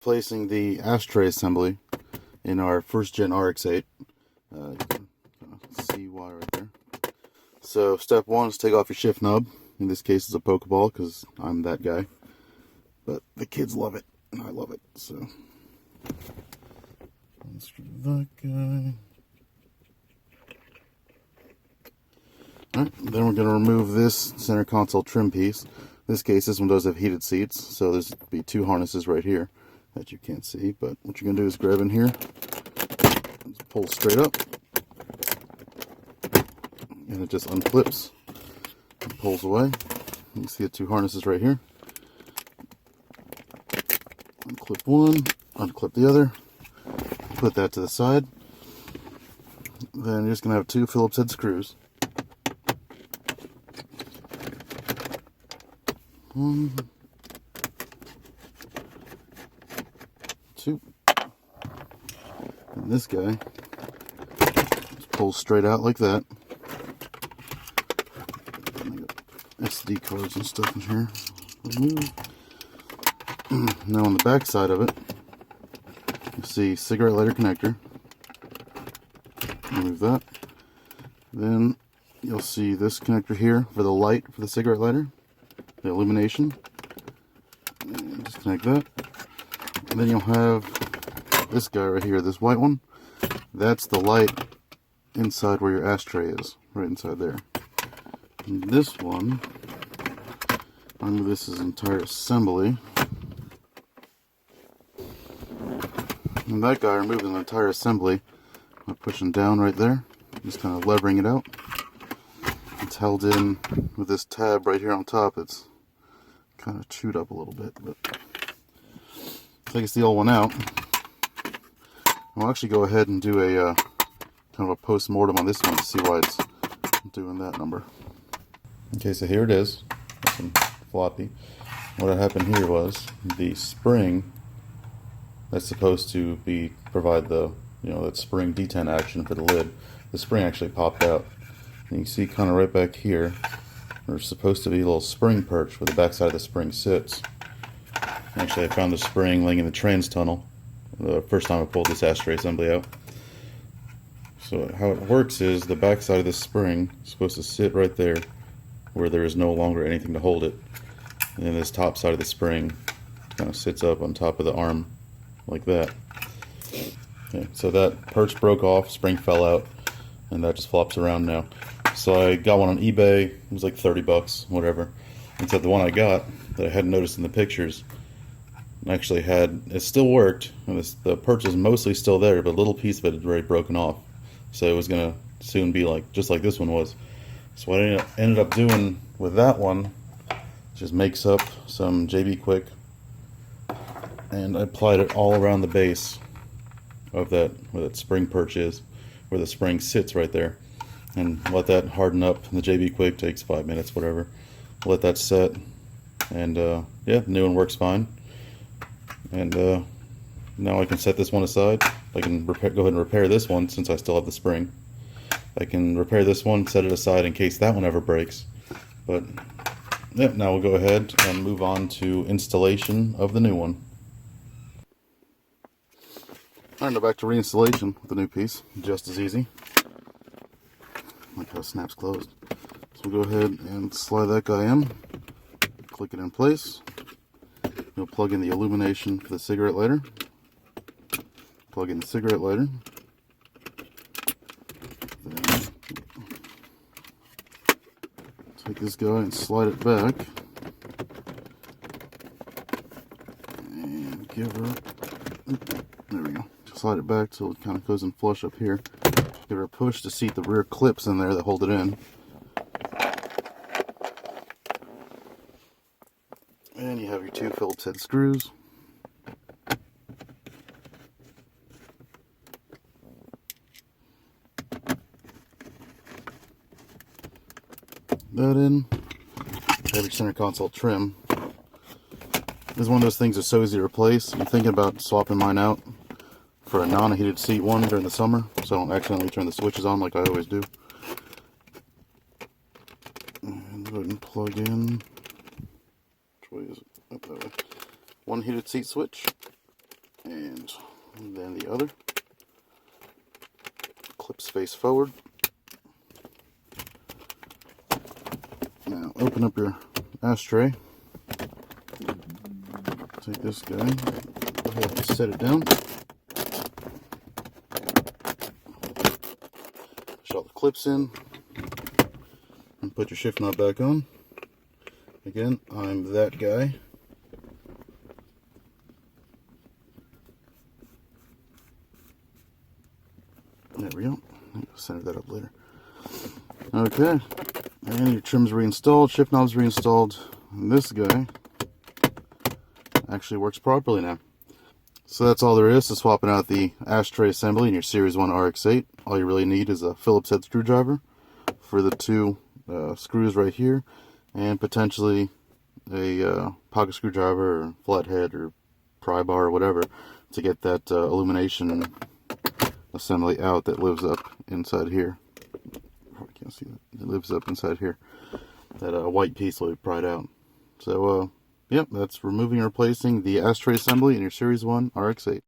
replacing the Ashtray assembly in our first gen RX-8. You can see why right there. So step one is take off your shift knob. In this case it's a Pokeball because I'm that guy. But the kids love it and I love it. So unscrew that guy. Alright, then we're going to remove this center console trim piece. In this case, this one does have heated seats, so there's be two harnesses right here that you can't see. But what you're going to do is grab in here, pull straight up, and it just unclips and pulls away. You can see the two harnesses right here. Unclip one, unclip the other, put that to the side. Then you're just going to have two Phillips head screws. One, two, and this guy just pulls straight out like that. SD cards and stuff in here. Now on the back side of it, you see cigarette lighter connector. Remove that. Then you'll see this connector here for the light for the cigarette lighter. The illumination, and just connect that, and then you'll have this guy right here, this white one. That's the light inside where your ashtray is, right inside there. And this one, this is entire assembly, and that guy removing the entire assembly by pushing down right there, just kind of levering it out. It's held in with this tab right here on top. It's kind of chewed up a little bit, but take the old one out. I'll actually go ahead and do a kind of a post-mortem on this one to see why it's doing that number. Okay, so here it is. Nice and floppy. What happened here was the spring that's supposed to provide the that spring detent action for the lid. The spring actually popped out. And you see kind of right back here, there's supposed to be a little spring perch where the back side of the spring sits. Actually, I found the spring laying in the trans tunnel the first time I pulled this ashtray assembly out. So how it works is the back side of the spring is supposed to sit right there where there is no longer anything to hold it. And then this top side of the spring kind of sits up on top of the arm like that. Okay, so that perch broke off, spring fell out, and that just flops around now. So I got one on eBay. It was like 30 bucks, whatever. Except the one I got that I hadn't noticed in the pictures actually it still worked. And the perch is mostly still there, but a little piece of it had already broken off. So it was gonna soon be just like this one was. So what I ended up doing with that one, just makes up some JB Quick, and I applied it all around the base of where that spring perch is, where the spring sits right there. And let that harden up. The JB Quick takes 5 minutes, whatever. Let that set, and yeah, the new one works fine. And now I can set this one aside. I can go ahead and repair this one since I still have the spring. I can repair this one, set it aside in case that one ever breaks. But yeah, now we'll go ahead and move on to installation of the new one. Alright, now back to reinstallation with the new piece. Just as easy. Like how it snaps closed. So we'll go ahead and slide that guy in, click it in place. You'll plug in the illumination for the cigarette lighter. Plug in the cigarette lighter. Then take this guy and slide it back. And give her, there we go. Slide it back till it kind of goes in flush up here. Give her a push to seat the rear clips in there that hold it in. And you have your two Phillips head screws. That in. Have your center console trim. This is one of those things that's so easy to replace. I'm thinking about swapping mine out for a non-heated seat one during the summer, so I don't accidentally turn the switches on like I always do. And go ahead and plug in. Which way is it? Up that way. One heated seat switch. And then the other. Clips face forward. Now open up your ashtray. Take this guy, go ahead and set it down. Push all the clips in and put your shift knob back on. Again, I'm that guy. There we go. I'll center that up later. Okay, and your trim's reinstalled, shift knob's reinstalled, and this guy actually works properly now. So that's all there is to swapping out the ashtray assembly in your Series 1 RX-8. All you really need is a Phillips head screwdriver for the two screws right here, and potentially a pocket screwdriver or flathead or pry bar or whatever to get that illumination assembly out that lives up inside here. I can't see that. It lives up inside here. That white piece will be pried out. So, yep, that's removing and replacing the ashtray assembly in your Series 1 RX-8.